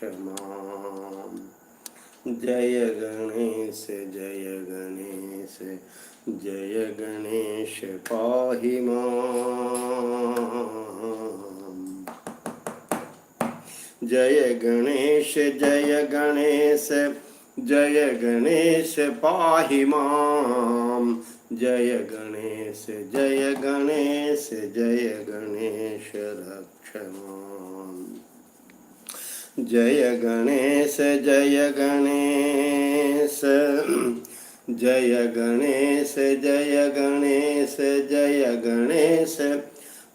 माम्। जय गणेश जय गणेश पाहि माम्। जय गणेश पाहि माम्। जय गणेश रक्ष माम्। जय गणेश पाहि माम्। जय गणेश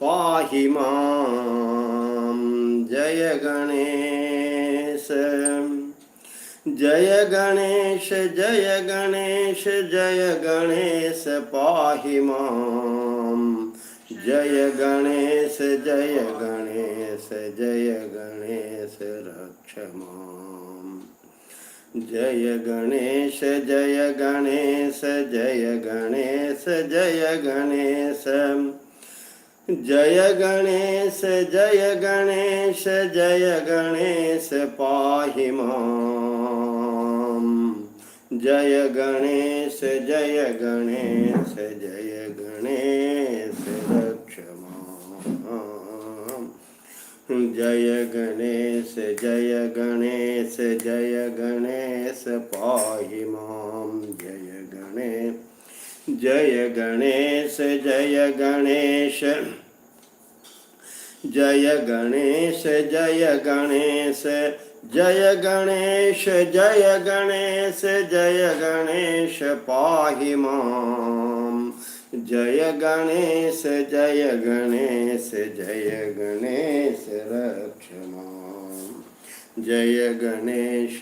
पाहि माम्। जय गणेश रक्ष माम्। जय गणेश जय गणेश जय गणेश पाहि माम्। जय गणेश रक्ष माम्। जय गणेश पाहि माम्। जय गणेश पाहि माम्। जय गणेश रक्ष माम्। जय गणेश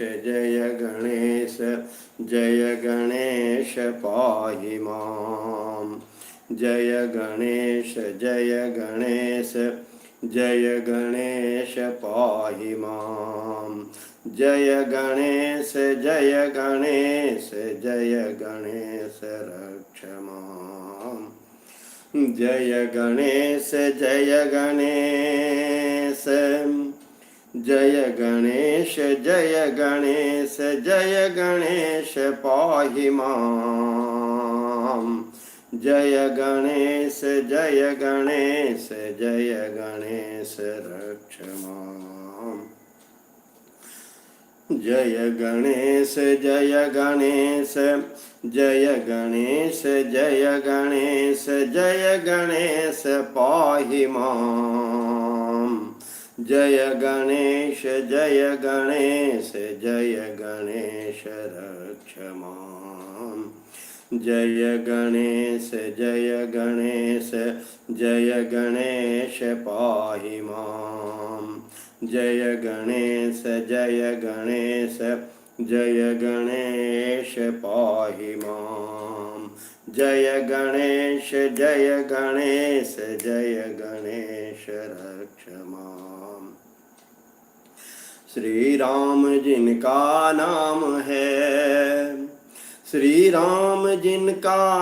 पाहि माम्। जय गणेश पाहि माम्। जय गणेश रक्ष माम्। जय गणेश पाहि माम्। जय गणेश रक्ष माम्। जय गणेश पाहि माम्। जय गणेश रक्ष माम्। जय गणेश पाहि माम्। जय गणेश पाहि माम्। जय गणेश रक्ष माम्। श्री राम जिनका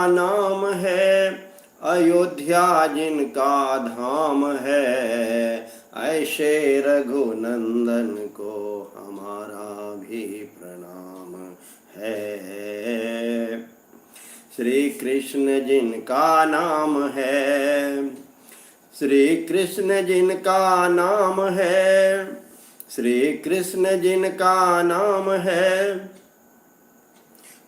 नाम है, अयोध्या जिनका धाम है, ऐसे रघुनंदन को हमारा भी प्रणाम है। श्री कृष्ण जिनका नाम है,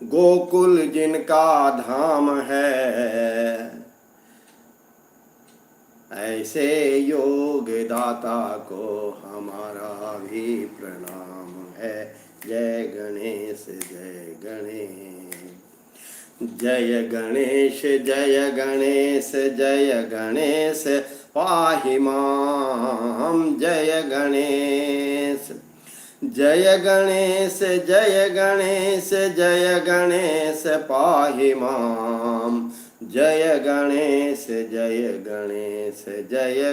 गोकुल जिनका धाम है, ऐसे योग दाता को हमारा भी प्रणाम है। जय गणेश जय गणेश पाहि माम्। जय गणेश पाहि माम्। जय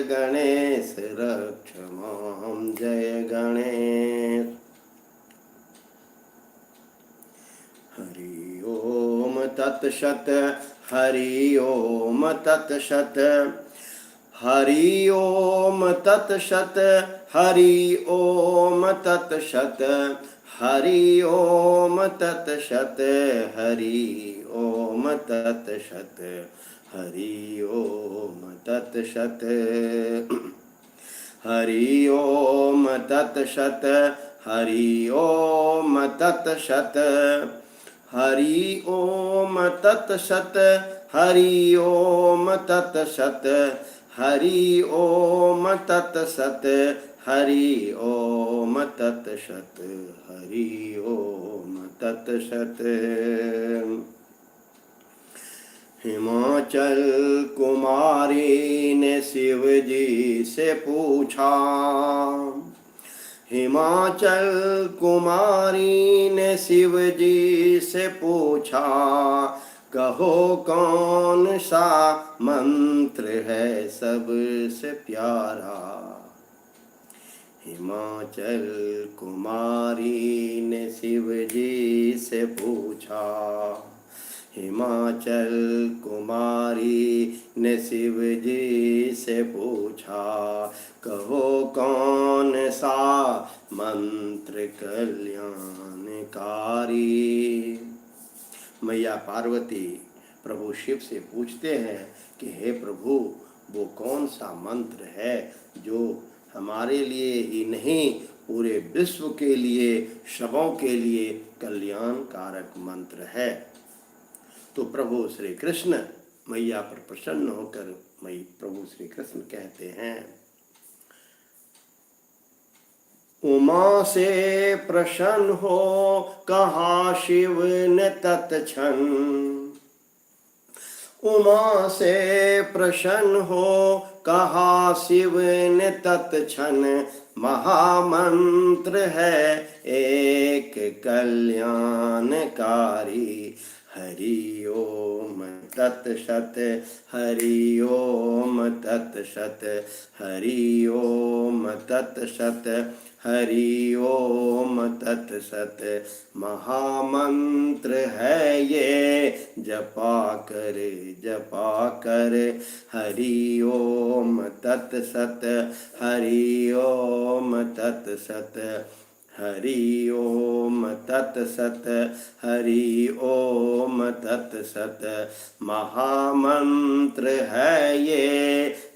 गणेश रक्ष माम्। जय गणेश। हरि ओम तत्सत्। हरि ओम तत्सत्। हरि ओम तत्सत हरि ओम तत्सत हरि ओम तत्सत हरि ओम तत्सत हरि ओम तत्सत हरि ओम तत्सत हरि ओम तत्सत हरि ओम तत्सत हरि ओम तत्सत हरि ओम तत्सत हरि ओम तत्सत। हिमाचल कुमारी ने शिव जी से पूछा, हिमाचल कुमारी ने शिव जी से पूछा, कहो कौन सा मंत्र है सबसे प्यारा। हिमाचल कुमारी ने शिव जी से पूछा, हिमाचल कुमारी ने शिव जी से पूछा, कहो कौन सा मंत्र कल्याणकारी। मैया पार्वती प्रभु शिव से पूछते हैं कि हे प्रभु, वो कौन सा मंत्र है जो हमारे लिए ही नहीं पूरे विश्व के लिए, सबों के लिए कल्याणकारक मंत्र है। तो प्रभु श्री कृष्ण मैया पर प्रसन्न होकर प्रभु श्री कृष्ण कहते हैं, उमा से प्रसन्न हो कहा शिव ने तत्क्षण, उमा से प्रसन्न हो कहा शिव ने तत्क्षण, महामंत्र है एक कल्याणकारी। हरि ओम तत्सत हरि ओम तत्सत हरि ओम तत्सत हरि ओम तत्सत, महामंत्र है ये जपा कर हरि ओम तत्सत हरि ओम तत्सत हरि ओम तत्सत हरि ओम तत्सत, महामंत्र है ये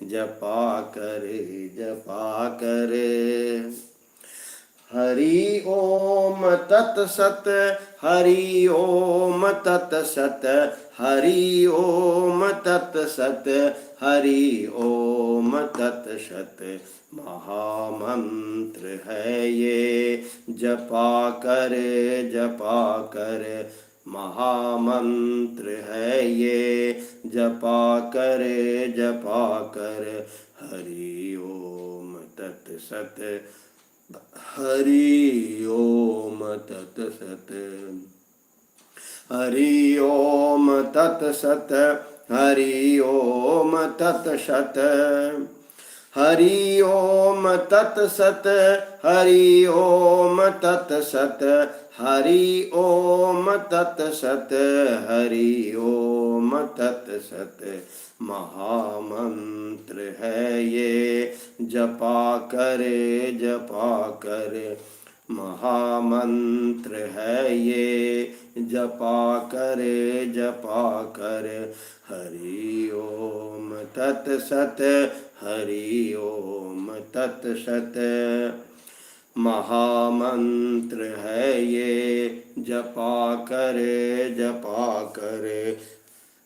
जपा कर हरि ओम तत्सत हरि ओम तत्सत हरि ओम तत्सत हरि ओम तत्सत, महामंत्र है ये जपा कर महामंत्र है ये जपा कर हरि ओम तत्सत हरि ओम तत्सत हरि ओम तत्सत हरि ओम तत्सत हरि ओम तत्सत हरि ओम तत्सत हरि ओम तत्सत हरि ओम तत्सत, महामंत्र है ये जपा कर महामंत्र है ये जपा कर हरि ओम तत्सत हरि ओम तत्सत, महामंत्र है ये जपा कर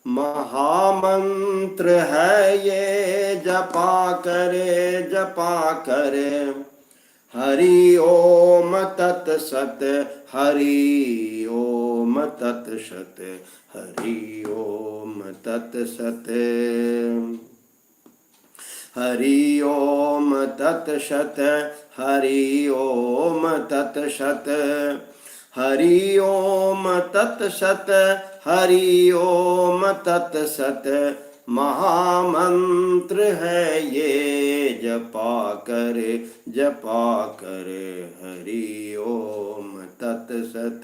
महामंत्र है ये जपा कर हरि ओम तत्सत हरि ओम तत्सत हरि ओम तत्सत हरि ओम तत्सत हरि ओम तत्सत हरि ओम तत्सत हरि ओम तत्सत, महामंत्र है ये जपा कर हरि ओम तत्सत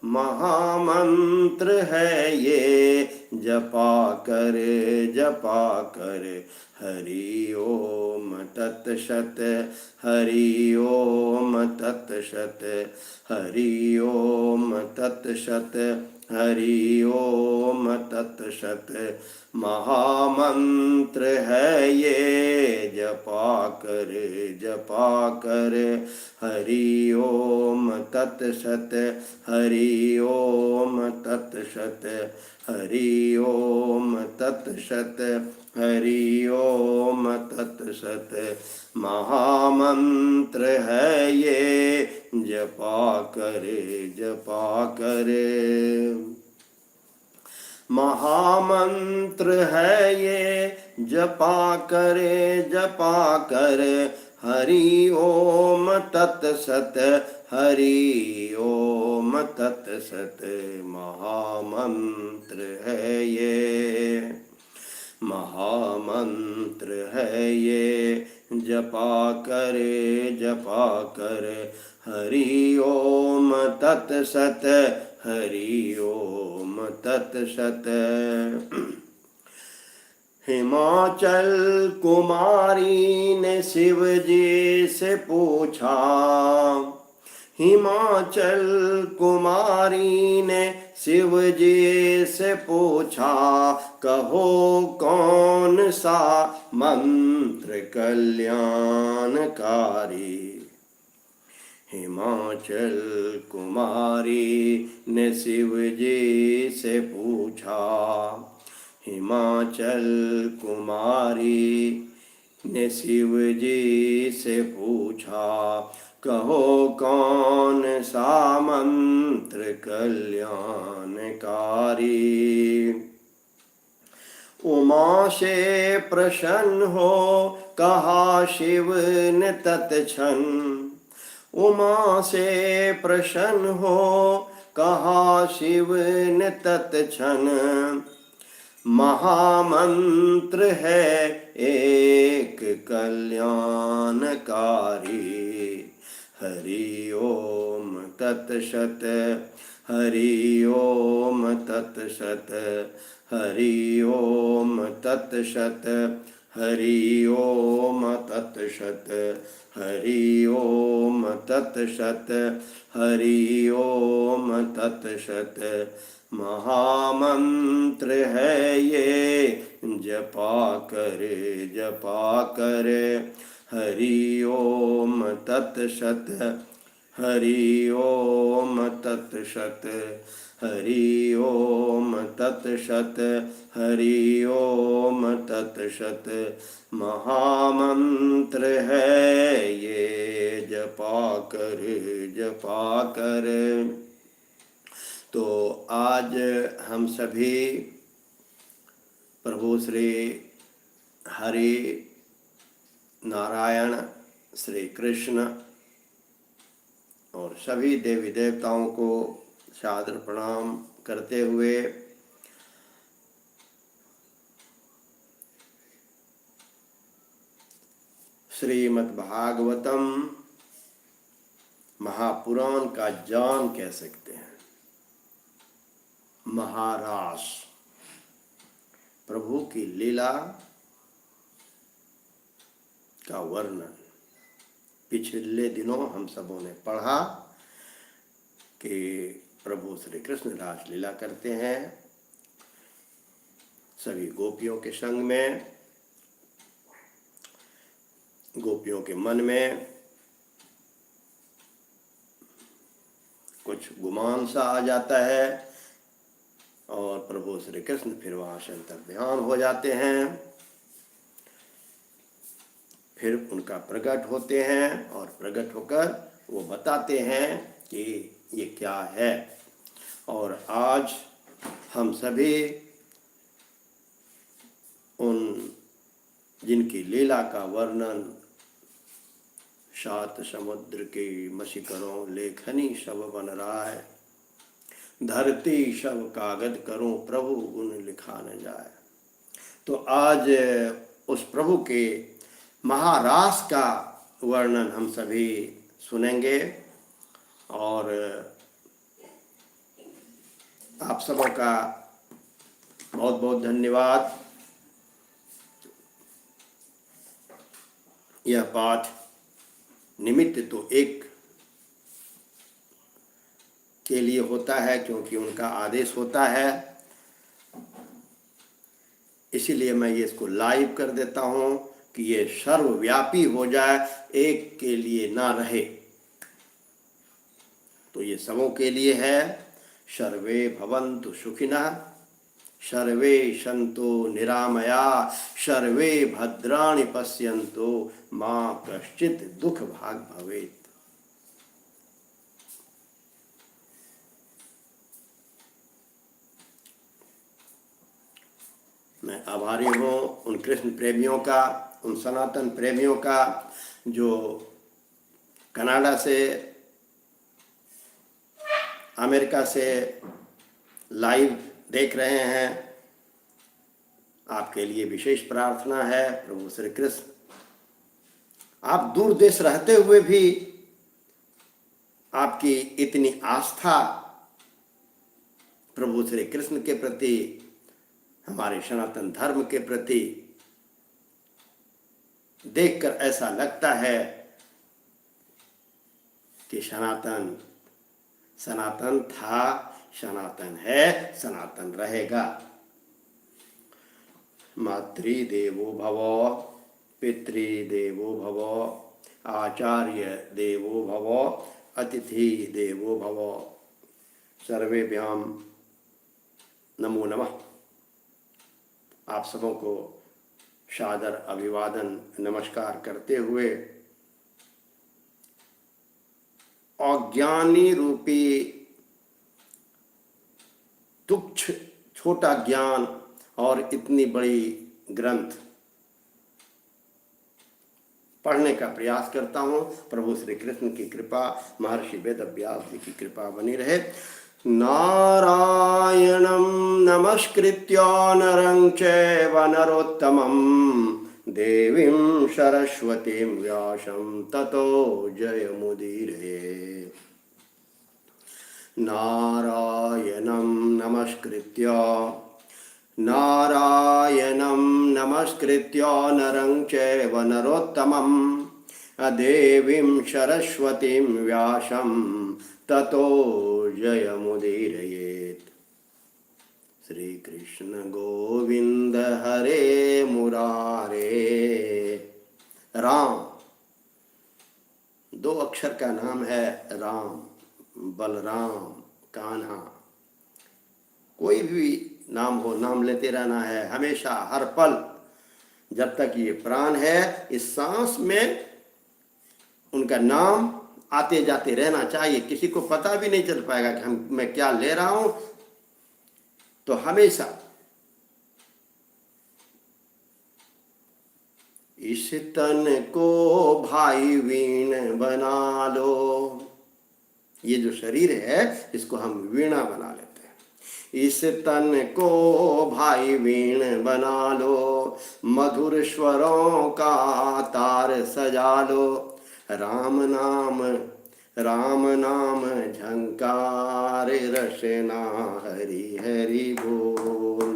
महामंत्र है ये, जपा कर हरि ओम तत्सत, हरि ओम तत्सत, हरि ओम तत्सत, हरि ओम तत्सत। महामंत्र है ये, जपा कर हरि ओम तत्सत, हरि ओम तत्सत, हरि ओम तत्सत, हरि ओम तत्सत। महामंत्र है ये, जपा कर महामंत्र है ये, जपा कर हरि ओम तत्सत, हरि ओम तत्सत। महामंत्र है ये, महामंत्र है ये, जपा कर हरि ओम तत्सत, हरि ओम तत्सत। हिमाचल कुमारी ने शिव जी से पूछा, हिमाचल कुमारी ने शिव जी से पूछा, कहो कौन सा मंत्र कल्याणकारी। हिमाचल कुमारी ने शिव जी से पूछा, हिमाचल कुमारी ने शिव जी से पूछा, कहो कौन सा मंत्र कल्याणकारी। उमा से प्रसन्न हो कहा शिव ने तत्क्षण, उमा से प्रसन्न हो कहा शिव ने तत्क्षण। महामंत्र है एक कल्याणकारी, हरि ओम तत्सत, हरि ओम तत्सत, हरि ओम तत्सत, हरि ओम तत्सत, हरि ओम तत्सत, हरि ओम तत्सत। महामंत्र है ये, जपा कर हरि ओम तत्सत, हरि ओम तत्सत, हरि ओम तत्सत, हरि ओम तत्सत। महामंत्र है ये, जपा कर। तो आज हम सभी प्रभु श्री हरि नारायण, श्री कृष्ण और सभी देवी देवताओं को सादर प्रणाम करते हुए श्रीमद् भागवतम महापुराण का जान कह सकते हैं, महारास प्रभु की लीला का वर्णन। पिछले दिनों हम सबों ने पढ़ा कि प्रभु श्री कृष्ण रास लीला करते हैं सभी गोपियों के संग में। गोपियों के मन में कुछ गुमान सा आ जाता है और प्रभु श्री कृष्ण फिर वहाँ से अंतर्ध्यान हो जाते हैं, फिर उनका प्रकट होते हैं और प्रकट होकर वो बताते हैं कि ये क्या है। और आज हम सभी उन जिनकी लीला का वर्णन सात समुद्र की मसीकरों लेखनी सब बन रहा है, धरती सब कागज करूं प्रभु गुण लिखा न जाए। तो आज उस प्रभु के महारास का वर्णन हम सभी सुनेंगे और आप सबों का बहुत बहुत धन्यवाद। यह पाठ निमित्त तो एक के लिए होता है, क्योंकि उनका आदेश होता है, इसीलिए मैं ये इसको लाइव कर देता हूँ कि ये सर्वव्यापी हो जाए, एक के लिए ना रहे। तो ये सबों के लिए है। सर्वे भवन्तु सुखिनः, सर्वे सन्तु निरामया, सर्वे भद्राणि पश्यन्तु, मा कश्चित् दुःख भाग् भवेत्। मैं आभारी हूँ उन कृष्ण प्रेमियों का, उन सनातन प्रेमियों का जो कनाडा से, अमेरिका से लाइव देख रहे हैं। आपके लिए विशेष प्रार्थना है। प्रभु श्री कृष्ण, आप दूर देश रहते हुए भी आपकी इतनी आस्था प्रभु श्री कृष्ण के प्रति, हमारे सनातन धर्म के प्रति देखकर ऐसा लगता है कि सनातन सनातन था, सनातन है, सनातन रहेगा। मातृदेवो भव, पितृदेवो भव, आचार्य देवो भव, अतिथि देवो भव। सर्वेभ्यां नमो नमः। आप सबों को सादर अभिवादन नमस्कार करते हुए अज्ञानी रूपी तुच्छ छोटा ज्ञान और इतनी बड़ी ग्रंथ पढ़ने का प्रयास करता हूँ। प्रभु श्री कृष्ण की कृपा, महर्षि वेदव्यास जी की कृपा बनी रहे। नारायणं नमस्कृत्य नरं चैव नरोत्तमं, देवीं सरस्वतीं व्यासं ततो जयमुदीरये। नारायणं नमस्कृत्य नरं चैव नरोत्तमं, देवीं सरस्वतीं व्यासं ततो जयमुदीरयेत्। श्री कृष्ण गोविंद हरे मुरारे। राम 2 अक्षर का नाम है राम, बलराम, कान्हा। कोई भी नाम हो, नाम लेते रहना है हमेशा, हर पल, जब तक ये प्राण है, इस सांस में उनका नाम आते जाते रहना चाहिए। किसी को पता भी नहीं चल पाएगा कि मैं क्या ले रहा हूं। तो हमेशा इस तन को भाई वीण बना लो। ये जो शरीर है, इसको हम वीणा बना लेते हैं। इस तन को भाई वीण बना लो, मधुर स्वरों का तार सजा लो। राम नाम झंकार रसना, हरि हरि बोल।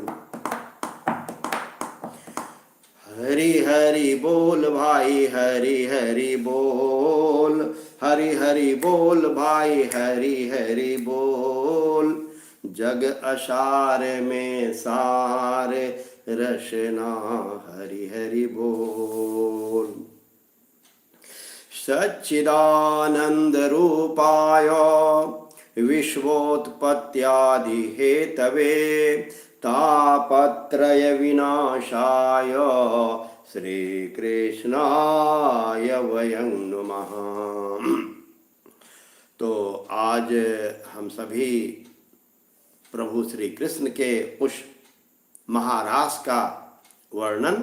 हरि हरि बोल भाई, हरि हरि बोल, हरि हरि बोल भाई, हरि हरि बोल। जग असार में सार रसना, हरि हरि बोल। सच्चिदानंद रूपाय विश्वोत्पत्त्यादि हेतवे, तापत्रय विनाशाय श्री कृष्णाय वयं नमः। तो आज हम सभी प्रभु श्री कृष्ण के उस महारास का वर्णन,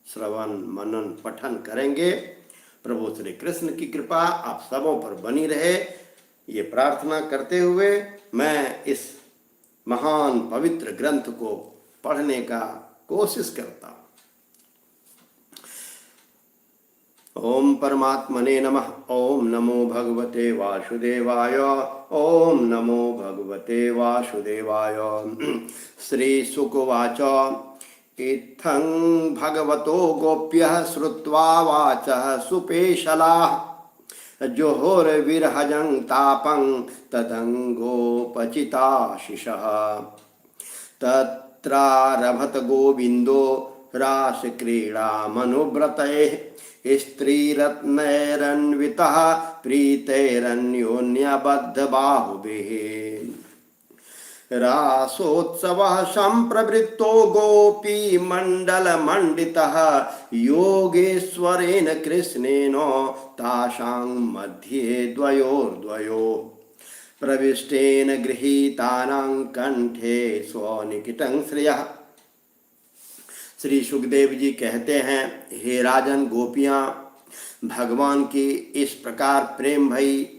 श्रवण, मनन, पठन करेंगे। प्रभु श्री कृष्ण की कृपा आप सबों पर बनी रहे, ये प्रार्थना करते हुए मैं इस महान पवित्र ग्रंथ को पढ़ने का कोशिश करता हूँ। ओम परमात्मने नमः। ओम नमो भगवते वासुदेवाय। ओम नमो भगवते वासुदेवाय। श्री शुकवाच इत्थं भगवतो गोप्यः श्रुत्वा वाचः सुपेशलाः जोहोर्विरहजं तापं तदङ्गोपचिताशिषः तत्रारभत गोविन्दो रासक्रीडामनुव्रतैः स्त्रीरत्नैरन्वितः प्रीतैरन्योन्यबद्धबाहुभिः रासोत्सवः सम्प्रवृत्तो गोपीमण्डलमण्डितः योगेश्वरेण कृष्णेन तासां मध्ये द्वयोर्द्वयोः प्रविष्टेन गृहीतानां कंठे स्वनिकिटं श्रियः। श्री सुखदेव जी कहते हैं, हे राजन, गोपियां भगवान की इस प्रकार प्रेम भई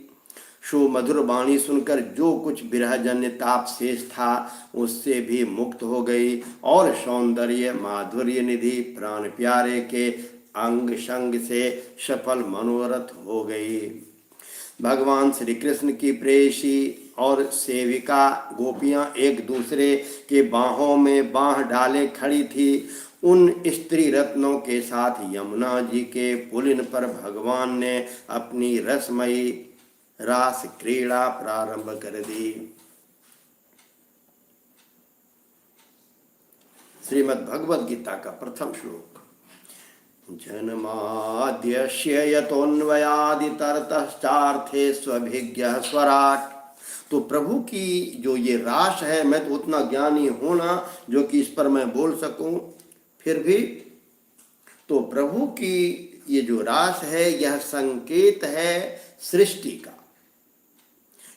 सुमधुर वाणी सुनकर जो कुछ विरहजन्य ताप शेष था उससे भी मुक्त हो गई और सौंदर्य माधुर्य निधि प्राण प्यारे के अंग संग से सफल मनोरथ हो गई। भगवान श्री कृष्ण की प्रेयसी और सेविका गोपियां एक दूसरे के बाहों में बाह डाले खड़ी थी। उन स्त्री रत्नों के साथ यमुना जी के पुलिन पर भगवान ने अपनी रसमयी रास क्रीड़ा प्रारंभ कर दी। श्रीमद् भगवद गीता का प्रथम श्लोक। जन्माद्यस्य यतोऽन्वयादितरतश्चार्थेष्वभिज्ञः स्वराट्। तो प्रभु की जो ये रास है, मैं तो उतना ज्ञानी होना जो कि इस पर मैं बोल सकूं, फिर भी तो प्रभु की ये जो रास है यह संकेत है सृष्टि का,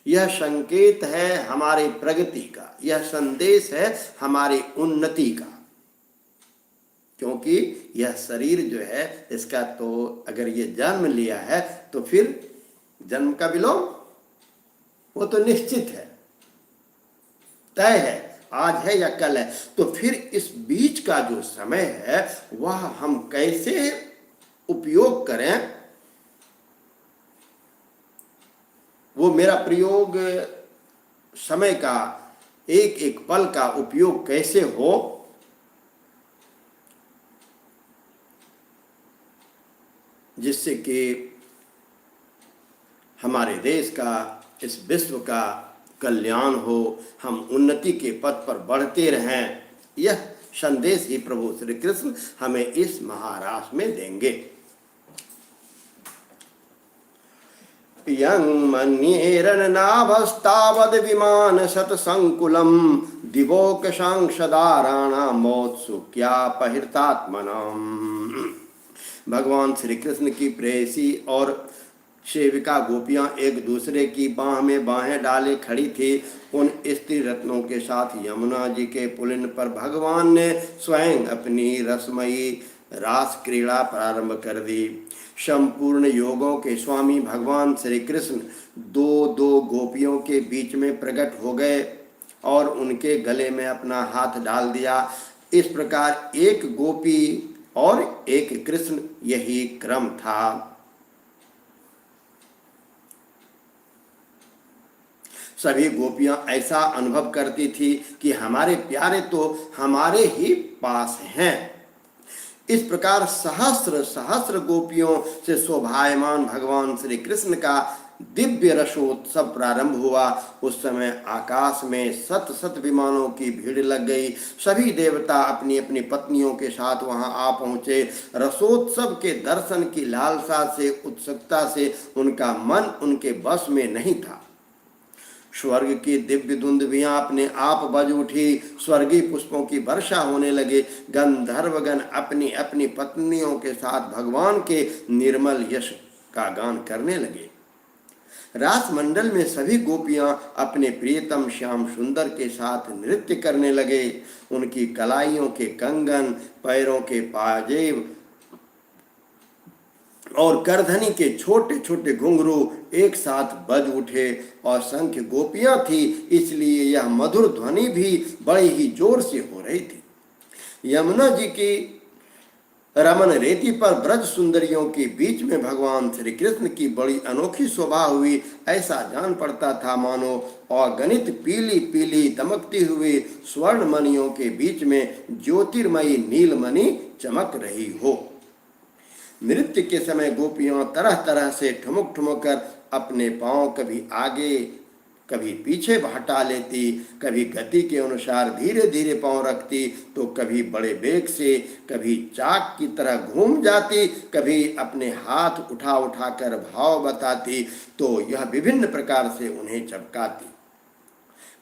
यह संकेत है हमारे प्रगति का, यह संदेश है हमारी उन्नति का। क्योंकि यह शरीर जो है इसका तो अगर ये जन्म लिया है तो फिर जन्म का विलोम वो तो निश्चित है, तय है, आज है या कल है। तो फिर इस बीच का जो समय है वह हम कैसे उपयोग करें, वो मेरा प्रयोग समय का एक एक पल का उपयोग कैसे हो, जिससे कि हमारे देश का, इस विश्व का कल्याण हो, हम उन्नति के पथ पर बढ़ते रहें, यह संदेश ही प्रभु श्री कृष्ण हमें इस महारास में देंगे। यं मन्येरन्नाभस्तावद् विमान शतसंकुलं दिवोकशांशदाराणामोत्सुक्यापहृतात्मनाम्। भगवान श्री कृष्ण की प्रेयसी और सेविका गोपियां एक दूसरे की बाह में बाहें डाले खड़ी थी। उन स्त्री रत्नों के साथ यमुना जी के पुलिन पर भगवान ने स्वयं अपनी रसमयी रास क्रीड़ा प्रारंभ कर दी। संपूर्ण योगों के स्वामी भगवान श्री कृष्ण दो दो गोपियों के बीच में प्रकट हो गए और उनके गले में अपना हाथ डाल दिया। इस प्रकार एक गोपी और एक कृष्ण, यही क्रम था। सभी गोपियां ऐसा अनुभव करती थी कि हमारे प्यारे तो हमारे ही पास हैं। इस प्रकार सहस्र सहस्र गोपियों से शोभायमान भगवान श्री कृष्ण का दिव्य रसोत्सव प्रारंभ हुआ। उस समय आकाश में सत सत विमानों की भीड़ लग गई। सभी देवता अपनी अपनी पत्नियों के साथ वहां आ पहुंचे। रसोत्सव के दर्शन की लालसा से, उत्सुकता से उनका मन उनके बस में नहीं था। स्वर्ग की दिव्य दुंदुभियां अपने आप बज उठी। स्वर्गीय पुष्पों की वर्षा होने लगे। गंधर्वगण अपनी अपनी पत्नियों के साथ भगवान के निर्मल यश का गान करने लगे। रास मंडल में सभी गोपियां अपने प्रियतम श्याम सुंदर के साथ नृत्य करने लगे। उनकी कलाइयों के कंगन, पैरों के पाजेब और करधनी के छोटे छोटे घुंघरू एक साथ बज उठे। और संख्य गोपियां थी, इसलिए यह मधुर ध्वनि भी बड़े ही जोर से हो रही थी। यमुना जी की रमन रेती पर ब्रज सुंदरियों के बीच में भगवान श्री कृष्ण की बड़ी अनोखी शोभा हुई। ऐसा जान पड़ता था मानो अगणित पीली पीली दमकती हुई स्वर्ण मणियों के बीच में ज्योतिर्मयी नीलमणि चमक रही हो। नृत्य के समय गोपियां तरह तरह से ठुमक ठुमक कर अपने पांव कभी आगे कभी पीछे हटा लेती, कभी गति के अनुसार धीरे धीरे पांव रखती, तो कभी बड़े वेग से, कभी चाक की तरह घूम जाती, कभी अपने हाथ उठा उठा कर भाव बताती, तो यह विभिन्न प्रकार से उन्हें चमकाती।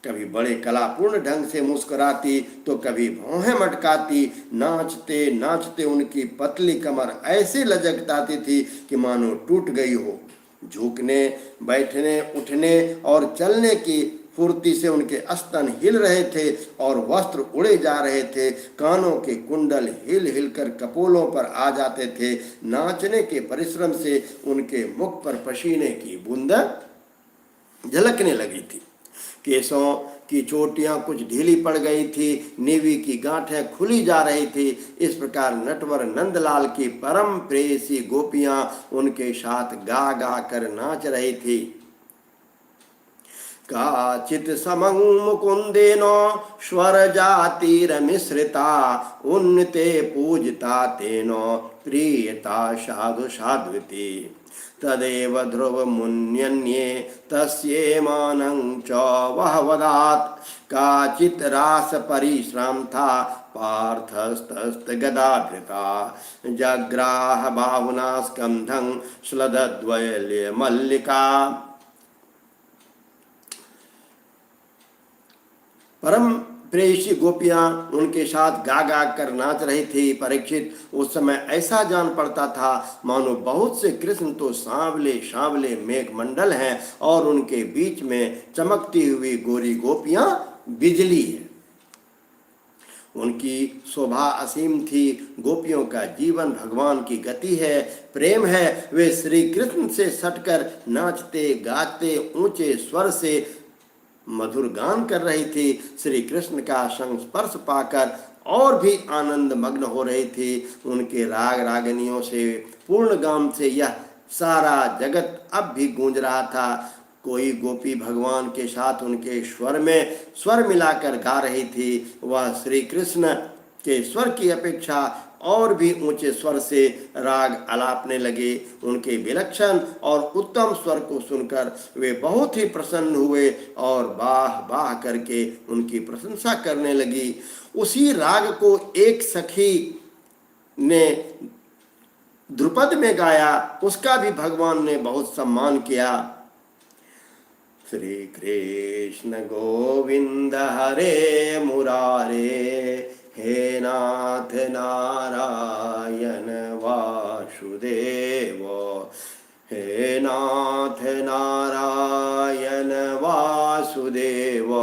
कभी बड़े कलापूर्ण ढंग से मुस्कुराती, तो कभी भौहें मटकाती। नाचते नाचते उनकी पतली कमर ऐसे लचकताती थी कि मानो टूट गई हो। झुकने, बैठने, उठने और चलने की फुर्ती से उनके स्तन हिल रहे थे और वस्त्र उड़े जा रहे थे। कानों के कुंडल हिल हिल कर कपोलों पर आ जाते थे। नाचने के परिश्रम से उनके मुख पर पसीने की बूंदें झलकने लगी थी। केसों की चोटियां कुछ ढीली पड़ गई थी, नीवी की गांठें खुली जा रही थी। इस प्रकार नटवर नंदलाल की परम प्रेयसी गोपियां उनके साथ गा गा कर नाच रही थी। काचित् समं मुकुंदेन स्वर जातिरमिश्रिता उन्नते पूजिता तेन प्रियता साधु साध्विति तदेव ध्रुव मुन्यन्ये तस्येमानं च वहवदात् काचित् रास परिश्राम था पार्थस्तस्तगदाधृता जग्राह बाहुना स्कंधं श्लदद्वय मल्लिका। परम प्रेयसी गोपियां उनके साथ गा गा कर नाच रही थी। परीक्षित, उस समय ऐसा जान पड़ता था मानो बहुत से कृष्ण तो सांवले सांवले मेघ मंडल हैं और उनके बीच में चमकती हुई गोरी गोपियां बिजली है। उनकी शोभा असीम थी। गोपियों का जीवन भगवान की गति है, प्रेम है। वे श्री कृष्ण से सटकर नाचते गाते ऊंचे स्वर से मधुर गान कर रही थी। श्री कृष्ण का संस्पर्श पाकर और भी आनंद मग्न हो रही थी। उनके राग रागनियों से, पूर्ण गाम से यह सारा जगत अब भी गूंज रहा था। कोई गोपी भगवान के साथ उनके स्वर में स्वर मिलाकर गा रही थी। वह श्री कृष्ण के स्वर की अपेक्षा और भी ऊंचे स्वर से राग आलापने लगे। उनके विलक्षण और उत्तम स्वर को सुनकर वे बहुत ही प्रसन्न हुए और बाह बाह करके उनकी प्रशंसा करने लगी। उसी राग को एक सखी ने ध्रुपद में गाया, उसका भी भगवान ने बहुत सम्मान किया। श्री कृष्ण गोविंद हरे मुरारे हे नाथ नारायण वासुदेव हे नाथ नारायण वासुदेव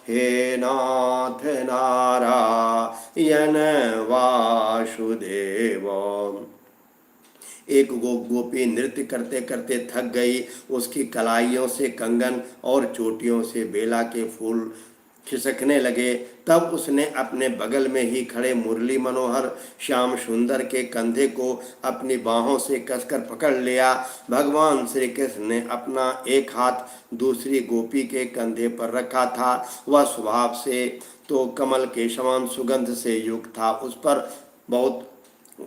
हे नाथ नारायण वासुदेव। एक गोपी नृत्य करते करते थक गई। उसकी कलाइयों से कंगन और चोटियों से बेला के फूल खिसकने लगे। तब उसने अपने बगल में ही खड़े मुरली मनोहर श्याम सुंदर के कंधे को अपनी बाहों से कसकर पकड़ लिया। भगवान श्री कृष्ण ने अपना एक हाथ दूसरी गोपी के कंधे पर रखा था। वह स्वभाव से तो कमल के समान सुगंध से युक्त था।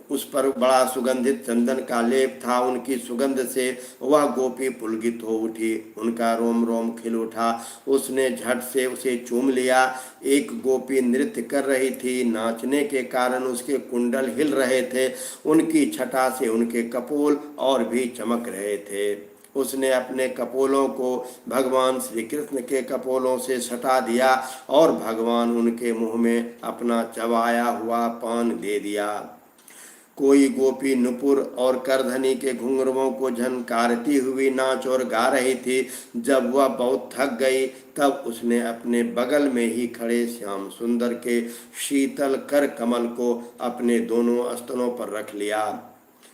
उस पर बड़ा सुगंधित चंदन का लेप था। उनकी सुगंध से वह गोपी पुलकित हो उठी, उनका रोम रोम खिल उठा। उसने झट से उसे चूम लिया। एक गोपी नृत्य कर रही थी। नाचने के कारण उसके कुंडल हिल रहे थे। उनकी छटा से उनके कपोल और भी चमक रहे थे। उसने अपने कपोलों को भगवान श्री कृष्ण के कपोलों से सटा दिया और भगवान उनके मुंह में अपना चबाया हुआ पान दे दिया। कोई गोपी नुपुर और करधनी के घुंघरुओं को झनकारती हुई नाच और गा रही थी। जब वह बहुत थक गई तब उसने अपने बगल में ही खड़े श्याम सुंदर के शीतल कर कमल को अपने दोनों स्तनों पर रख लिया।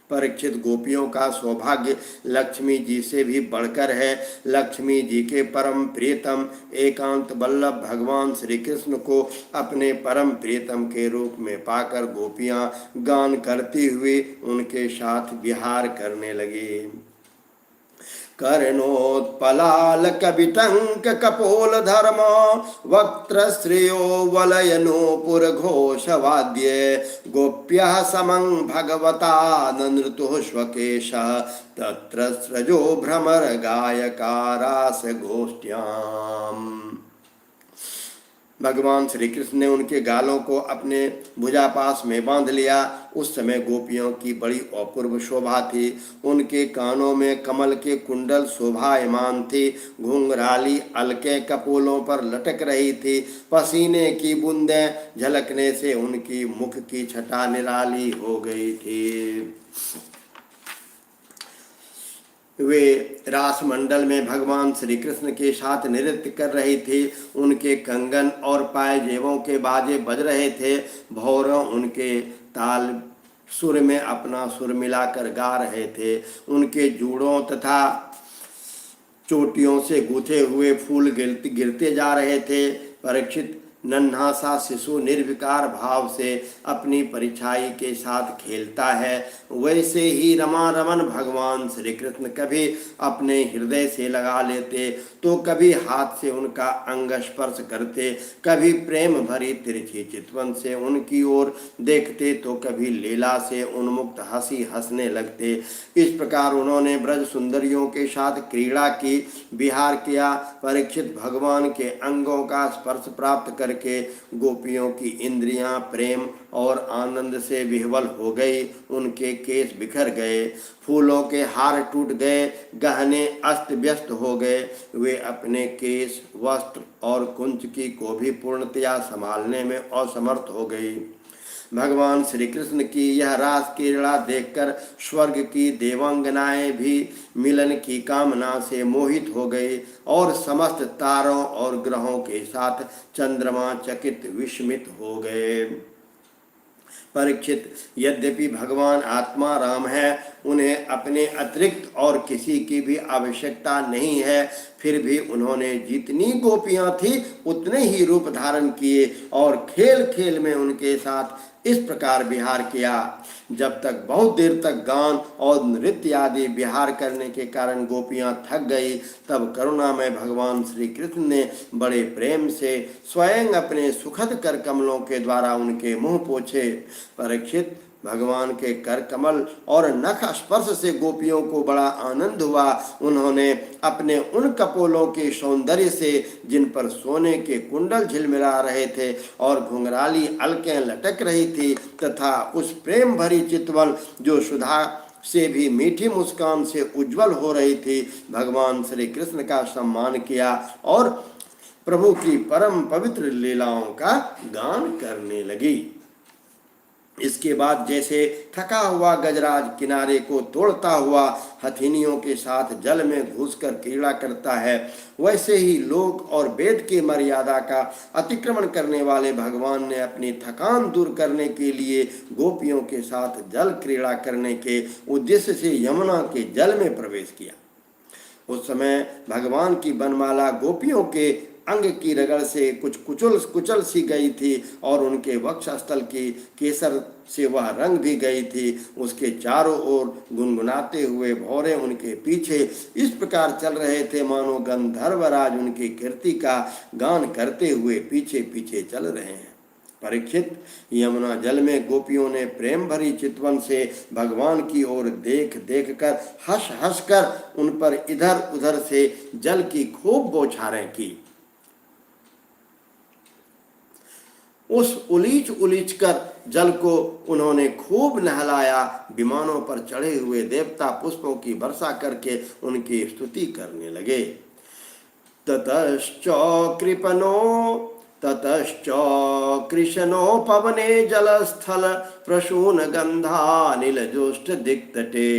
परीक्षित, गोपियों का सौभाग्य लक्ष्मी जी से भी बढ़कर है। लक्ष्मी जी के परम प्रियतम एकांत वल्लभ भगवान श्री कृष्ण को अपने परम प्रियतम के रूप में पाकर गोपियां गान करती हुई उनके साथ विहार करने लगी। कर्णोत्पलाल कविटंक कपोल धर्म वक्त्र श्रेयो वलय नूपुर घोष वाद्य गोप्य समं भगवता नृतु स्वकेश तत्र स्रजो भ्रमर गायकारास गोष्ठ्याम। भगवान श्री कृष्ण ने उनके गालों को अपने भुजापास में बांध लिया। उस समय गोपियों की बड़ी अपूर्व शोभा थी। उनके कानों में कमल के कुंडल शोभायमान थे। घुंघराली अलके कपोलों पर लटक रही थी। पसीने की बूंदें झलकने से उनकी मुख की छटा निराली हो गई थी। वे रास मंडल में भगवान श्री कृष्ण के साथ नृत्य कर रही थी। उनके कंगन और पायजेबों के बाजे बज रहे थे। भौरों उनके ताल सुर में अपना सुर मिलाकर गा रहे थे। उनके जूड़ों तथा चोटियों से गूथे हुए फूल गिरते जा रहे थे। परीक्षित, नन्हा सा शिशु निर्विकार भाव से अपनी परिछाई के साथ खेलता है, वैसे ही रमा रमन भगवान श्री कृष्ण कभी अपने हृदय से लगा लेते तो कभी हाथ से उनका अंग स्पर्श करते, कभी प्रेम भरी तिरछी चितवन से उनकी ओर देखते तो कभी लीला से उन्मुक्त हंसी हंसने लगते। इस प्रकार उन्होंने ब्रज सुंदरियों के साथ क्रीड़ा की, विहार किया। परीक्षित, भगवान के अंगों का स्पर्श प्राप्त कर के गोपियों की इंद्रियां प्रेम और आनंद से विह्वल हो गई। उनके केस बिखर गए, फूलों के हार टूट गए, गहने अस्त व्यस्त हो गए। वे अपने केस, वस्त्र और कुंचकी को भी पूर्णतया संभालने में असमर्थ हो गई। भगवान श्री कृष्ण की यह रास क्रीड़ा देखकर स्वर्ग की देवांगनाएं भी मिलन की कामना से मोहित हो गई और समस्त तारों और ग्रहों के साथ चंद्रमा चकित विस्मित हो गए। परीक्षित, यद्यपि भगवान आत्मा राम है, उन्हें अपने अतिरिक्त और किसी की भी आवश्यकता नहीं है, फिर भी उन्होंने जितनी गोपियां थी उतने ही रूप धारण किए और खेल खेल में उनके साथ इस प्रकार विहार किया। जब तक बहुत देर तक गान और नृत्य आदि विहार करने के कारण गोपियां थक गई, तब करुणामय भगवान श्री कृष्ण ने बड़े प्रेम से स्वयं अपने सुखद कर कमलों के द्वारा उनके मुंह पोंछे। परीक्षित, भगवान के कर कमल और नख स्पर्श से गोपियों को बड़ा आनंद हुआ। उन्होंने अपने उन कपोलों के सौंदर्य से, जिन पर सोने के कुंडल झिलमिला रहे थे और घुंघराली अलकें लटक रही थी, तथा उस प्रेम भरी चितवन जो सुधा से भी मीठी मुस्कान से उज्जवल हो रही थी, भगवान श्री कृष्ण का सम्मान किया और प्रभु की परम पवित्र लीलाओं का गान करने लगी। इसके बाद जैसे थका हुआ गजराज किनारे को तोड़ता हुआ हथिनियों के साथ जल में घुसकर क्रीड़ा करता है, वैसे ही लोक और वेद की मर्यादा का अतिक्रमण करने वाले भगवान ने अपनी थकान दूर करने के लिए गोपियों के साथ जल क्रीड़ा करने के उद्देश्य से यमुना के जल में प्रवेश किया। उस समय भगवान की बनमाला गोपियों के अंग की रगड़ से कुछ कुचल सी गई थी और उनके वक्षस्थल की केसर से वह रंग भी गई थी। उसके चारों ओर गुनगुनाते हुए भौरे उनके पीछे इस प्रकार चल रहे थे मानो गंधर्वराज उनकी कीर्ति का गान करते हुए पीछे पीछे चल रहे हैं। परीक्षित, यमुना जल में गोपियों ने प्रेम भरी चितवन से भगवान की ओर देख देख कर हंस हंस कर उन पर इधर उधर से जल की खूब बौछारें की। उस उलीच कर जल को उन्होंने खूब नहलाया। विमानों पर चढ़े हुए देवता पुष्पों की वर्षा करके उनकी स्तुति करने लगे। ततश्च कृष्णो पवने जलस्थल प्रसून गंधानिल जोष्ट दिक्तटे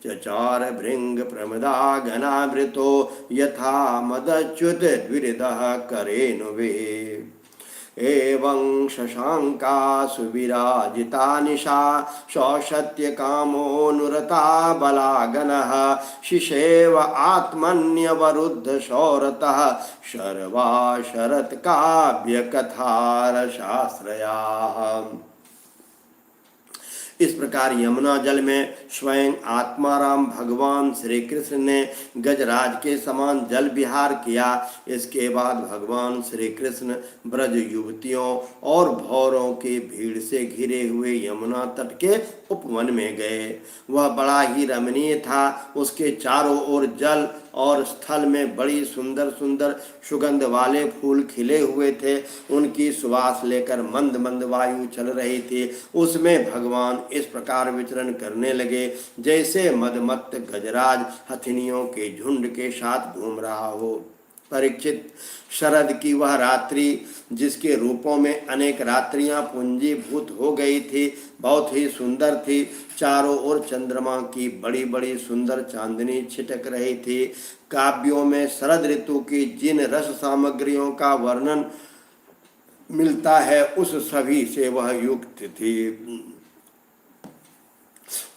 चचार भृंग प्रमदा गणावृतो यथा मदच्युत द्विरिदः करेणुवे। एवं शशांका सुविराजिता निशा सौशत्यकामोऽनुरता बलागनः शिशेव आत्मन्यवरुद्ध शौरतः शर्वा शरत्काव्यकथारशास्त्रयाः। इस प्रकार यमुना जल में स्वयं आत्माराम भगवान श्री कृष्ण ने गजराज के समान जल विहार किया। इसके बाद भगवान श्री कृष्ण ब्रज युवतियों और भौरों की भीड़ से घिरे हुए यमुना तट के उपवन में गए। वह बड़ा ही रमणीय था। उसके चारों ओर जल और स्थल में बड़ी सुंदर सुंदर सुगंध वाले फूल खिले हुए थे। उनकी सुवास लेकर मंद मंद वायु चल रही थी। उसमें भगवान इस प्रकार विचरण करने लगे जैसे मदमत्त गजराज हथिनियों के झुंड के साथ घूम रहा हो। परीक्षित, शरद की वह रात्रि जिसके रूपों में अनेक रात्रियां पूंजीभूत हो गई थी बहुत ही सुंदर थी। चारों ओर चंद्रमा की बड़ी बड़ी सुंदर चांदनी छिटक रही थी। काव्यों में शरद ऋतु की जिन रस सामग्रियों का वर्णन मिलता है उस सभी से वह युक्त थी।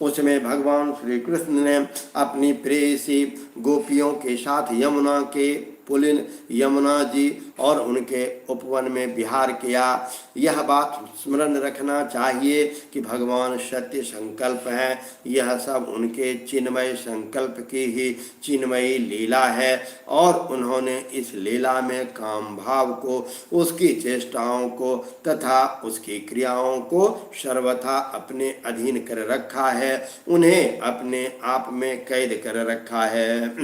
उसमें भगवान श्री कृष्ण ने अपनी प्रेयसी गोपियों के साथ यमुना के पुलिन यमुना जी और उनके उपवन में विहार किया। यह बात स्मरण रखना चाहिए कि भगवान सत्य संकल्प हैं। यह सब उनके चिन्मय संकल्प की ही चिन्मयी लीला है और उन्होंने इस लीला में काम भाव को, उसकी चेष्टाओं को तथा उसकी क्रियाओं को सर्वथा अपने अधीन कर रखा है, उन्हें अपने आप में कैद कर रखा है।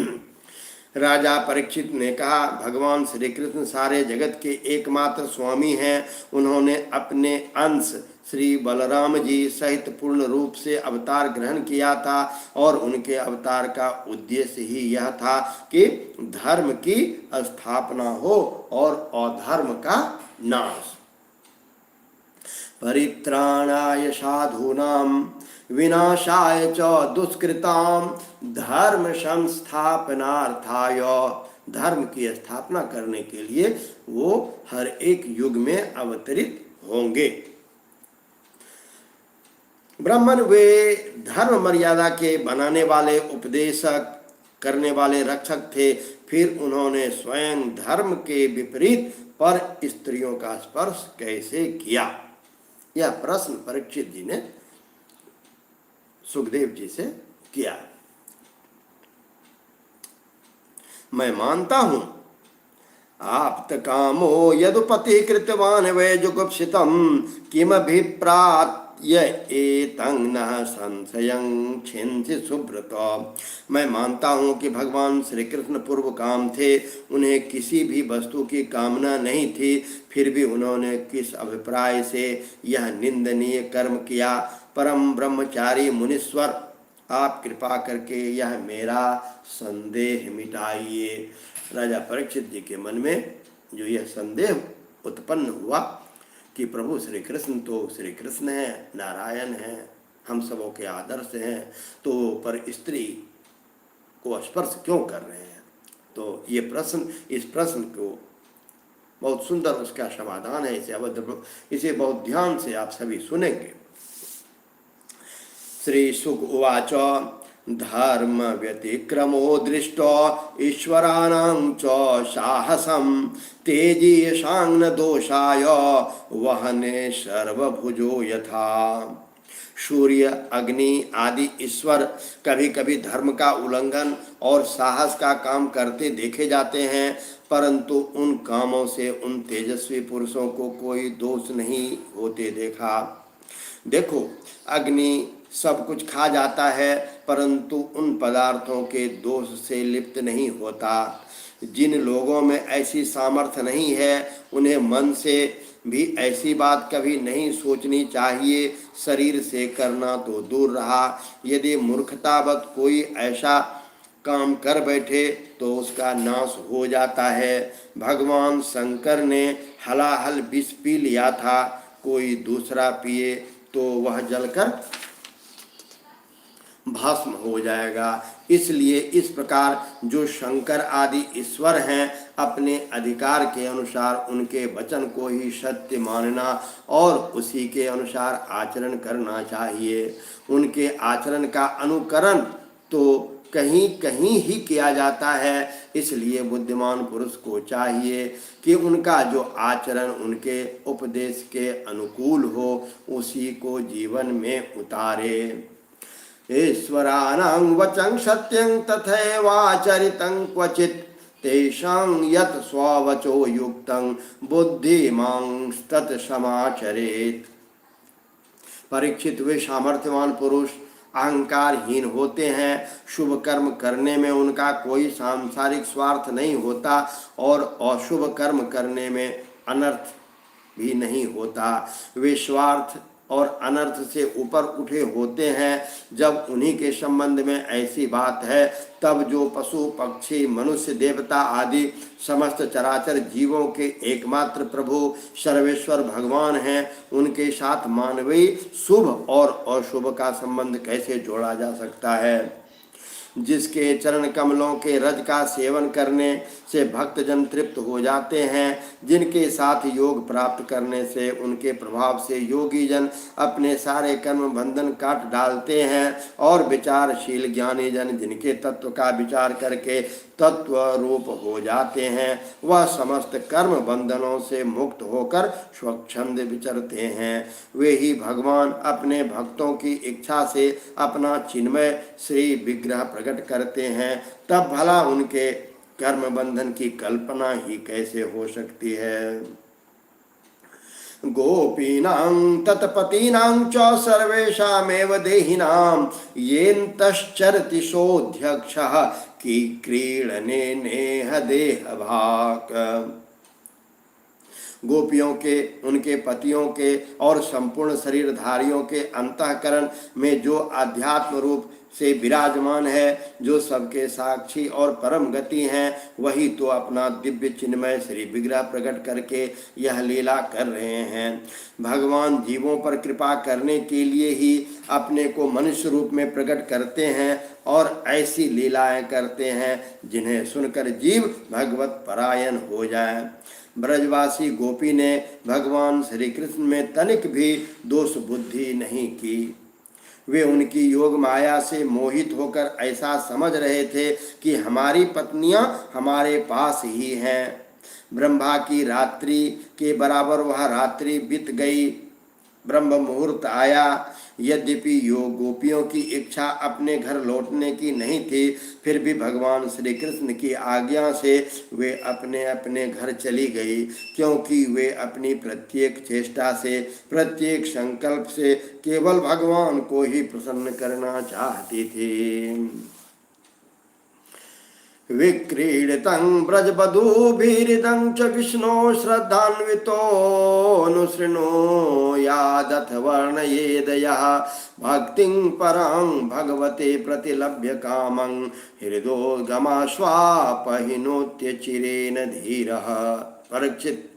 राजा परीक्षित ने कहा, भगवान श्री कृष्ण सारे जगत के एकमात्र स्वामी हैं। उन्होंने अपने अंश श्री बलराम जी सहित पूर्ण रूप से अवतार ग्रहण किया था और उनके अवतार का उद्देश्य ही यह था कि धर्म की स्थापना हो और अधर्म का नाश। परित्राणाय साधूनां विनाशाय च दुष्कृतां धर्म संस्थापनार्थाय। धर्म की स्थापना करने के लिए वो हर एक युग में अवतरित होंगे। ब्राह्मण वे धर्म मर्यादा के बनाने वाले, उपदेशक करने वाले रक्षक थे। फिर उन्होंने स्वयं धर्म के विपरीत पर स्त्रियों का स्पर्श कैसे किया? यह प्रश्न परीक्षित जी ने सुखदेव जी से किया। मैं मानता हूं आप्त कामो यदुपति कृतवान वै जुगुप्सितम किमभिप्राय एतं न संशयं छिंसि सुब्रत। मैं मानता हूं कि भगवान श्री कृष्ण पूर्व काम थे। उन्हें किसी भी वस्तु की कामना नहीं थी। फिर भी उन्होंने किस अभिप्राय से यह निंदनीय कर्म किया? परम ब्रह्मचारी मुनीश्वर, आप कृपा करके यह मेरा संदेह मिटाइए। राजा परीक्षित जी के मन में जो यह संदेह उत्पन्न हुआ कि प्रभु श्री कृष्ण तो श्री कृष्ण है, नारायण है, हम सबों के आदर्श हैं, तो पर स्त्री को स्पर्श क्यों कर रहे हैं? तो ये प्रश्न, इस प्रश्न को बहुत सुंदर उसका समाधान है। इसे बहुत ध्यान से आप सभी सुनेंगे। श्री शुक उवाच धर्म व्यतिक्रमो दृष्टो ईश्वराणां च साहसं तेजीयशां न दोषाय वहने सर्वभुजो यथा। सूर्य, अग्नि आदि ईश्वर कभी कभी धर्म का उल्लंघन और साहस का काम करते देखे जाते हैं, परंतु उन कामों से उन तेजस्वी पुरुषों को कोई दोष नहीं होते देखा। देखो, अग्नि सब कुछ खा जाता है परंतु उन पदार्थों के दोष से लिप्त नहीं होता। जिन लोगों में ऐसी सामर्थ्य नहीं है उन्हें मन से भी ऐसी बात कभी नहीं सोचनी चाहिए। शरीर से करना तो दूर रहा, यदि मूर्खतावत कोई ऐसा काम कर बैठे तो उसका नाश हो जाता है। भगवान शंकर ने हलाहल विष पी लिया था, कोई दूसरा पिए तो वह जलकर भस्म हो जाएगा। इसलिए इस प्रकार जो शंकर आदि ईश्वर हैं अपने अधिकार के अनुसार उनके वचन को ही सत्य मानना और उसी के अनुसार आचरण करना चाहिए। उनके आचरण का अनुकरण तो कहीं कहीं ही किया जाता है, इसलिए बुद्धिमान पुरुष को चाहिए कि उनका जो आचरण उनके उपदेश के अनुकूल हो उसी को जीवन में उतारे। ईश्वराणां वचं सत्यं तथैवाचरितं क्वचित् तेषां यत् स्ववचो युक्तं बुद्धिमान् तत्समाचरेत्। परीक्षित, वे सामर्थ्यवान पुरुष अहंकारहीन होते हैं, शुभ कर्म करने में उनका कोई सांसारिक स्वार्थ नहीं होता और अशुभ कर्म करने में अनर्थ भी नहीं होता। वे स्वार्थ और अनर्थ से ऊपर उठे होते हैं। जब उन्हीं के संबंध में ऐसी बात है तब जो पशु पक्षी मनुष्य देवता आदि समस्त चराचर जीवों के एकमात्र प्रभु सर्वेश्वर भगवान हैं, उनके साथ मानवीय शुभ और अशुभ का संबंध कैसे जोड़ा जा सकता है। जिसके चरण कमलों के रज का सेवन करने से भक्तजन तृप्त हो जाते हैं, जिनके साथ योग प्राप्त करने से उनके प्रभाव से योगी जन अपने सारे कर्म बंधन काट डालते हैं, और विचारशील ज्ञानी जन जिनके तत्व का विचार करके तत्व रूप हो जाते हैं, वह समस्त कर्म बंधनों से मुक्त होकर स्वच्छंद विचरते हैं। वे ही भगवान अपने भक्तों की इच्छा से अपना चिन्मय श्री विग्रह प्रकट करते हैं, तब भला उनके कर्म बंधन की कल्पना ही कैसे हो सकती है। गोपीनां तत्पतीनां च सर्वेषामेव देहिनां येन्तश्चरति सोऽध्यक्षः कि क्रीडने नेह देह भाक। गोपियों के, उनके पतियों के और संपूर्ण शरीरधारियों के अंतःकरण में जो आध्यात्म रूप से विराजमान है, जो सबके साक्षी और परम गति हैं, वही तो अपना दिव्य चिन्मय श्री विग्रह प्रकट करके यह लीला कर रहे हैं। भगवान जीवों पर कृपा करने के लिए ही अपने को मनुष्य रूप में प्रकट करते हैं और ऐसी लीलाएं करते हैं जिन्हें सुनकर जीव भगवत परायण हो जाए। ब्रजवासी गोपी ने भगवान श्री कृष्ण में तनिक भी दोष बुद्धि नहीं की। वे उनकी योग माया से मोहित होकर ऐसा समझ रहे थे कि हमारी पत्नियां हमारे पास ही हैं। ब्रह्मा की रात्रि के बराबर वह रात्रि बीत गई, ब्रह्म मुहूर्त आया। यद्यपि योग गोपियों की इच्छा अपने घर लौटने की नहीं थी, फिर भी भगवान श्री कृष्ण की आज्ञा से वे अपने अपने घर चली गई, क्योंकि वे अपनी प्रत्येक चेष्टा से, प्रत्येक संकल्प से केवल भगवान को ही प्रसन्न करना चाहती थी। विक्रीडितं ब्रजवधूभिरिदं च विष्णो श्रद्धान्वितोऽनुशृणुयादथ वर्णयेद यः भक्तिं परां भगवते प्रतिलभ्य कामं हृदोद्गमाश्वापहिनोत्य चिरेण धीरः। परीक्षित,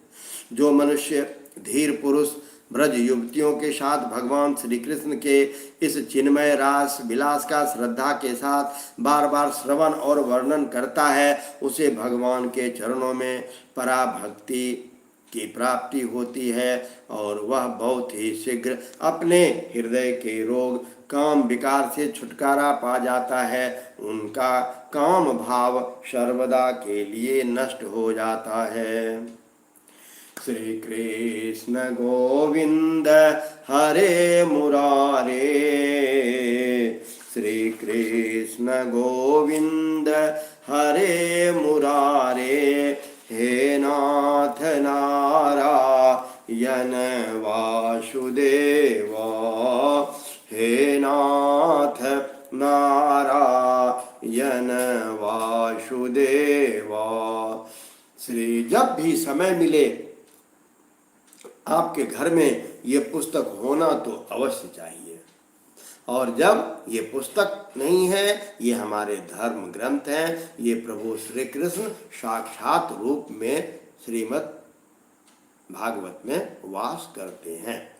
जो मनुष्य धीर पुरुष ब्रज युवतियों के साथ भगवान श्री कृष्ण के इस चिन्मय रास विलास का श्रद्धा के साथ बार बार श्रवण और वर्णन करता है, उसे भगवान के चरणों में पराभक्ति की प्राप्ति होती है और वह बहुत ही शीघ्र अपने हृदय के रोग काम विकार से छुटकारा पा जाता है। उनका काम भाव सर्वदा के लिए नष्ट हो जाता है। श्री कृष्ण गोविंद हरे मुरारे, श्री कृष्ण गोविंद हरे मुरारे, हे नाथ नारायण वासुदेवा, हे नाथ नारायण वासुदेवा। श्री, जब भी समय मिले आपके घर में ये पुस्तक होना तो अवश्य चाहिए, और जब ये पुस्तक नहीं है, ये हमारे धर्म ग्रंथ हैं, ये प्रभु श्री कृष्ण साक्षात रूप में श्रीमद् भागवत में वास करते हैं।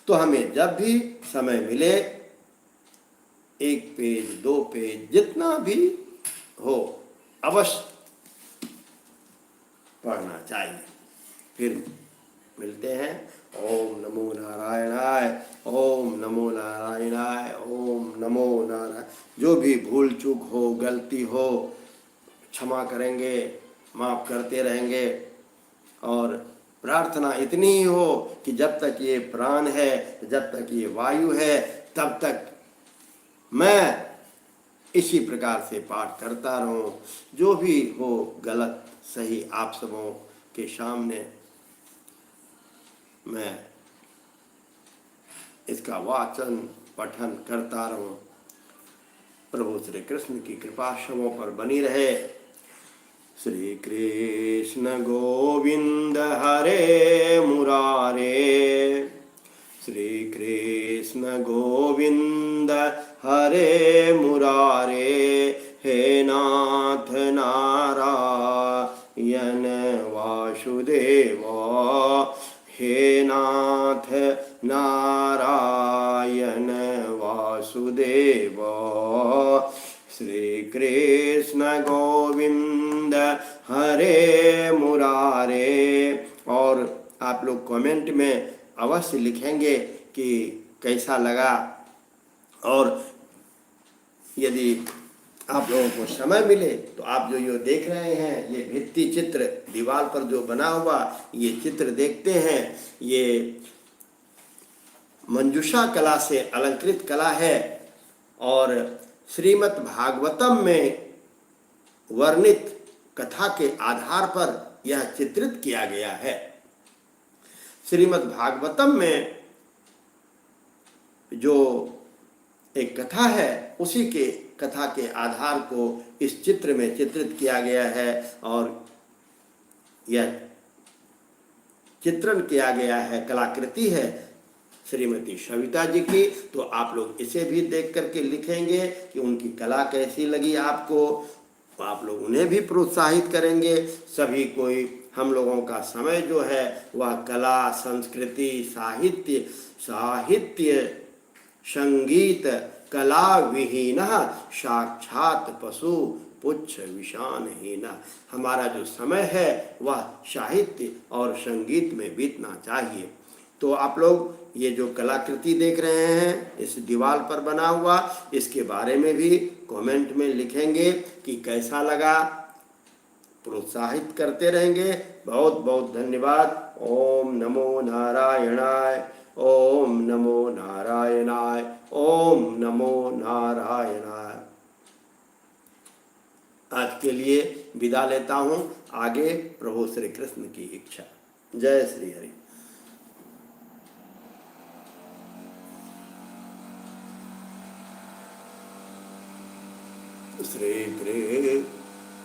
तो हमें जब भी समय मिले, एक पेज, दो पेज, जितना भी हो, अवश्य पढ़ना चाहिए। फिर मिलते हैं। ओम नमो नारायणाय, ओम नमो नारायणाय, ओम नमो नारायण। जो भी भूल चूक हो, गलती हो, क्षमा करेंगे, माफ़ करते रहेंगे। और प्रार्थना इतनी ही हो कि जब तक ये प्राण है, जब तक ये वायु है, तब तक मैं इसी प्रकार से पाठ करता रहूं। जो भी हो गलत सही आप सबों के सामने मैं इसका वाचन पठन करता रहूं। प्रभु श्री कृष्ण की कृपा सबों पर बनी रहे। श्री कृष्ण गोविंद हरे मुरारे, श्री कृष्ण गोविंद हरे मुरारे, हे नाथ नारायण वासुदेव, हे नाथ नारायण वासुदेव। श्री कृष्ण गोविंद हरे मुरारे। और आप लोग कमेंट में अवश्य लिखेंगे कि कैसा लगा। और यदि आप लोगों को समय मिले तो आप जो देख रहे हैं, ये भित्ति चित्र दीवार पर जो बना हुआ ये चित्र देखते हैं, ये मंजूषा कला से अलंकृत कला है। और श्रीमद् भागवतम में वर्णित कथा के आधार पर यह चित्रित किया गया है। श्रीमद् भागवतम में जो एक कथा है, उसी के कथा के आधार को इस चित्र में चित्रित किया गया है। और यह चित्रण किया गया है, कलाकृति है श्रीमती सविता जी की। तो आप लोग इसे भी देख करके लिखेंगे कि उनकी कला कैसी लगी आपको। आप लोग उन्हें भी प्रोत्साहित करेंगे। सभी कोई हम लोगों का समय जो है वह कला, संस्कृति, साहित्य, संगीत, कला विहीन साक्षात पशु पुच्छ विषानहीन। हमारा जो समय है वह साहित्य और संगीत में बीतना चाहिए। तो आप लोग ये जो कलाकृति देख रहे हैं इस दीवार पर बना हुआ, इसके बारे में भी कमेंट में लिखेंगे कि कैसा लगा। प्रोत्साहित करते रहेंगे। बहुत बहुत धन्यवाद। ओम नमो नारायणाय, ओम नमो नारायणाय, ओम नमो नारायणाय। आज के लिए विदा लेता हूँ। आगे प्रभु श्री कृष्ण की इच्छा। जय श्री हरि। श्री कृष्ण